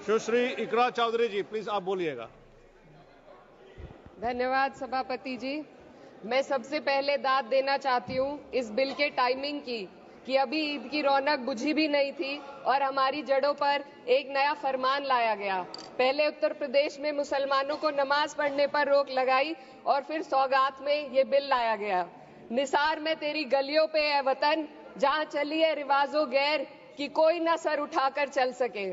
सुश्री इकरा चौधरी जी, please आप बोलिएगा। धन्यवाद सभापति जी। मैं सबसे पहले दाद देना चाहती हूँ इस बिल के टाइमिंग की कि अभी ईद की रौनक बुझी भी नहीं थी और हमारी जड़ों पर एक नया फरमान लाया गया। पहले उत्तर प्रदेश में मुसलमानों को नमाज पढ़ने पर रोक लगाई और फिर सौगात में ये बिल लाया गया। निसार में तेरी गलियों पे है वतन, जहाँ चली है रिवाजों गैर कि कोई ना सर उठाकर चल सके।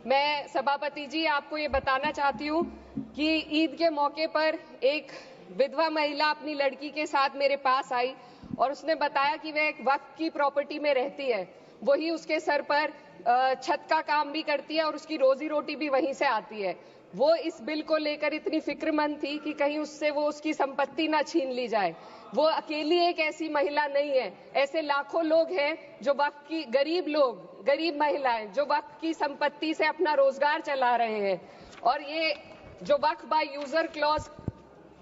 मैं सभापति जी आपको ये बताना चाहती हूँ कि ईद के मौके पर एक विधवा महिला अपनी लड़की के साथ मेरे पास आई और उसने बताया कि वह एक वक्फ की प्रॉपर्टी में रहती है, वही उसके सर पर छत का काम भी करती है और उसकी रोजी रोटी भी वहीं से आती है। वो इस बिल को लेकर इतनी फिक्रमंद थी कि कहीं उससे वो उसकी संपत्ति ना छीन ली जाए। वो अकेली एक ऐसी महिला नहीं है, ऐसे लाखों लोग हैं जो वक्फ की गरीब महिलाएं जो वक्फ की संपत्ति से अपना रोजगार चला रहे हैं। और ये जो वक्फ बाय यूजर क्लॉज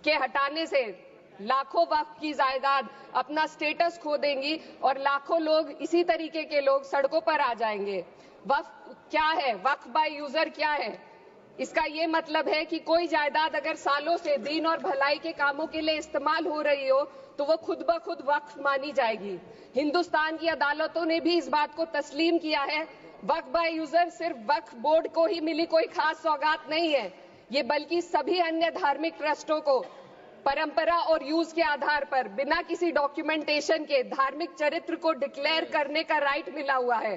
के हटाने से लाखों वक्फ की जायदाद अपना स्टेटस खो देंगी और लाखों लोग इसी तरीके के लोग सड़कों पर आ जाएंगे। वक्फ क्या है, वक्फ बाय यूजर क्या है? इसका ये मतलब है कि कोई जायदाद अगर सालों से दीन और भलाई के कामों के लिए इस्तेमाल हो रही हो तो वो खुद ब खुद वक्फ मानी जाएगी। हिंदुस्तान की अदालतों ने भी इस बात को तस्लीम किया है। वक्फ बाय यूजर सिर्फ वक्फ बोर्ड को ही मिली कोई खास सौगात नहीं है, ये बल्कि सभी अन्य धार्मिक ट्रस्टों को परंपरा और यूज के आधार पर बिना किसी डॉक्यूमेंटेशन के धार्मिक चरित्र को डिक्लेयर करने का राइट मिला हुआ है।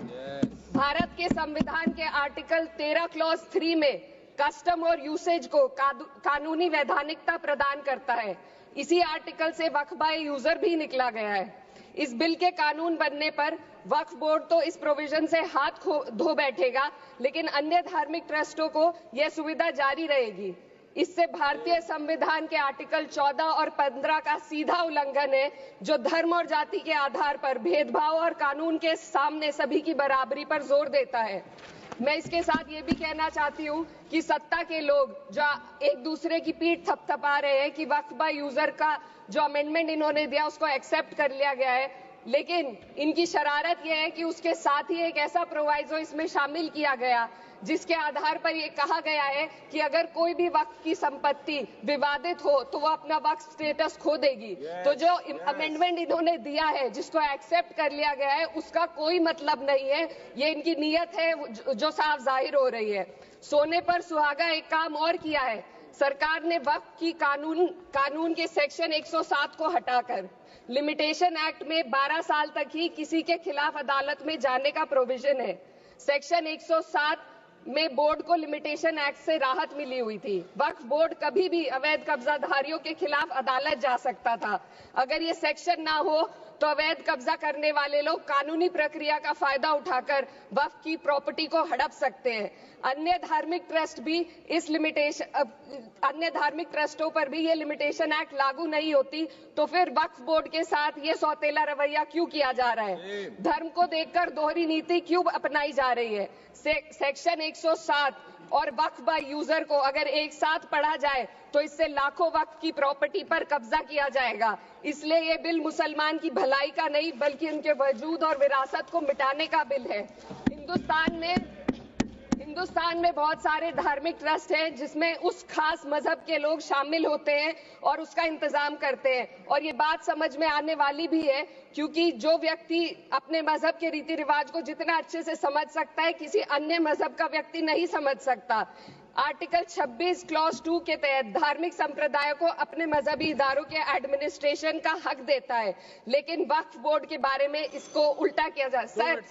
भारत के संविधान के आर्टिकल 13 क्लॉज 3 में कस्टम और यूसेज को कानूनी वैधानिकता प्रदान करता है। इसी आर्टिकल से वक्फ बाय यूजर भी निकला गया है। इस बिल के कानून बनने पर वक्फ बोर्ड तो इस प्रोविजन से हाथ धो बैठेगा, लेकिन अन्य धार्मिक ट्रस्टों को यह सुविधा जारी रहेगी। इससे भारतीय संविधान के आर्टिकल 14 और 15 का सीधा उल्लंघन है, जो धर्म और जाति के आधार पर भेदभाव और कानून के सामने सभी की बराबरी पर जोर देता है। मैं इसके साथ ये भी कहना चाहती हूँ कि सत्ता के लोग जो एक दूसरे की पीठ थपथपा रहे हैं कि वक्फ बाय यूजर का जो अमेंडमेंट इन्होंने दिया उसको एक्सेप्ट कर लिया गया है, लेकिन इनकी शरारत यह है कि उसके साथ ही एक ऐसा प्रोवाइजो इसमें शामिल किया गया जिसके आधार पर यह कहा गया है कि अगर कोई भी वक्फ की संपत्ति विवादित हो तो वो अपना वक्फ स्टेटस खो देगी। तो जो अमेंडमेंट इन्होंने दिया है, जिसको एक्सेप्ट कर लिया गया है, उसका कोई मतलब नहीं है। ये इनकी नीयत है जो साफ जाहिर हो रही है। सोने पर सुहागा एक काम और किया है। सरकार ने वक्फ की कानून के सेक्शन 107 को हटाकर लिमिटेशन एक्ट में 12 साल तक ही किसी के खिलाफ अदालत में जाने का प्रोविजन है। सेक्शन 107 में बोर्ड को लिमिटेशन एक्ट से राहत मिली हुई थी। वक्फ बोर्ड कभी भी अवैध कब्जाधारियों के खिलाफ अदालत जा सकता था। अगर ये सेक्शन ना हो तो अवैध कब्जा करने वाले लोग कानूनी प्रक्रिया का फायदा उठाकर वक्फ की प्रॉपर्टी को हड़प सकते हैं। अन्य धार्मिक ट्रस्टों पर भी ये लिमिटेशन एक्ट लागू नहीं होती, तो फिर वक्फ बोर्ड के साथ ये सौतेला रवैया क्यों किया जा रहा है? धर्म को देखकर दोहरी नीति क्यों अपनाई जा रही है? सेक्शन 107 और वक्फ बाय यूजर को अगर एक साथ पढ़ा जाए तो इससे लाखों वक्फ की प्रॉपर्टी पर कब्जा किया जाएगा। इसलिए ये बिल मुसलमान की भलाई का नहीं बल्कि उनके वजूद और विरासत को मिटाने का बिल है। हिंदुस्तान में बहुत सारे धार्मिक ट्रस्ट हैं जिसमें उस खास मजहब के लोग शामिल होते हैं और उसका इंतजाम करते हैं। और ये बात समझ में आने वाली भी है, क्योंकि जो व्यक्ति अपने मजहब के रीति रिवाज को जितना अच्छे से समझ सकता है, किसी अन्य मजहब का व्यक्ति नहीं समझ सकता। आर्टिकल 26 क्लॉज 2 के तहत धार्मिक संप्रदायों को अपने मजहबी इदारों के एडमिनिस्ट्रेशन का हक देता है, लेकिन वक्फ बोर्ड के बारे में इसको उल्टा किया जा रहा है।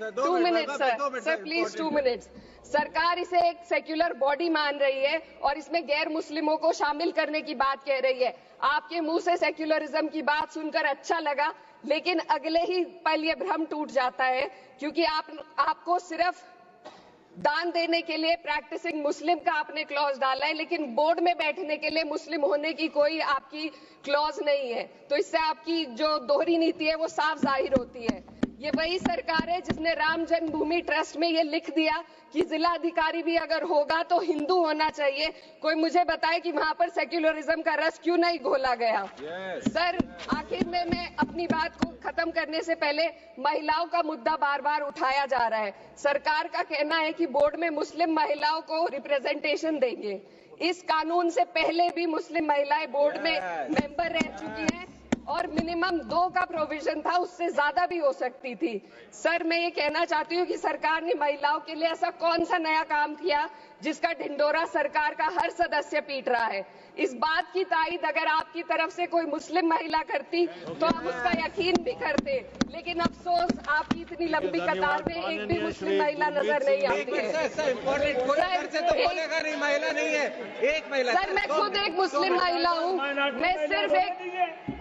Sir please 2 minutes. सरकार इसे एक सेक्युलर बॉडी मान रही है और इसमें गैर मुस्लिमों को शामिल करने की बात कह रही है। आपके मुंह से सेक्युलरिज्म की बात सुनकर अच्छा लगा, लेकिन अगले ही पल ये भ्रम टूट जाता है, क्योंकि आपको सिर्फ दान देने के लिए प्रैक्टिसिंग मुस्लिम का आपने क्लॉज डाला है, लेकिन बोर्ड में बैठने के लिए मुस्लिम होने की कोई आपकी क्लॉज नहीं है। तो इससे आपकी जो दोहरी नीति है वो साफ जाहिर होती है। ये वही सरकार है जिसने राम जन्मभूमि ट्रस्ट में ये लिख दिया कि जिला अधिकारी भी अगर होगा तो हिंदू होना चाहिए। कोई मुझे बताए कि वहां पर सेक्युलरिज्म का रस क्यों नहीं घोला गया। सर, आखिर में मैं अपनी बात को खत्म करने से पहले महिलाओं का मुद्दा बार बार उठाया जा रहा है। सरकार का कहना है कि बोर्ड में मुस्लिम महिलाओं को रिप्रेजेंटेशन देंगे। इस कानून से पहले भी मुस्लिम महिलाएं बोर्ड में मेंबर रह चुकी हैं और मिनिमम 2 का प्रोविजन था, उससे ज्यादा भी हो सकती थी। सर, मैं ये कहना चाहती हूँ कि सरकार ने महिलाओं के लिए ऐसा कौन सा नया काम किया जिसका ढिंडोरा सरकार का हर सदस्य पीट रहा है। इस बात की तायीद अगर आपकी तरफ से कोई मुस्लिम महिला करती तो हम उसका यकीन भी करते, लेकिन अफसोस आपकी इतनी लंबी कतार में एक भी मुस्लिम महिला नजर नहीं आती है। सर, मैं खुद एक मुस्लिम महिला हूँ। मैं सिर्फ एक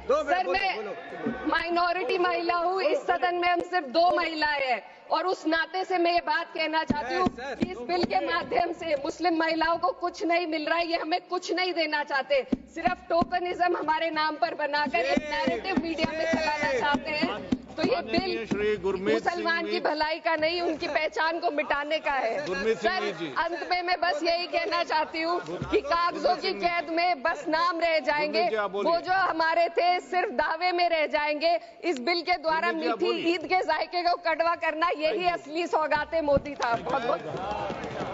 सर, मैं माइनॉरिटी महिला हूँ। इस सदन में हम सिर्फ 2 महिलाएं हैं और उस नाते से मैं ये बात कहना चाहती हूँ कि इस बिल के माध्यम से मुस्लिम महिलाओं को कुछ नहीं मिल रहा है। ये हमें कुछ नहीं देना चाहते, सिर्फ टोकनिज्म हमारे नाम पर बनाकर एक नैरेटिव मीडिया में चलाना चाहते हैं। तो ये बिल मुसलमान की भलाई का नहीं, उनकी पहचान को मिटाने का है। सर, अंत में मैं बस यही कहना चाहती हूँ कि कागजों की कैद में बस नाम रह जाएंगे, वो जो हमारे थे सिर्फ दावे में रह जाएंगे। इस बिल के द्वारा मीठी ईद के जायके को कड़वा करना, यही असली सौगाते मोदी था। बहुत बहुत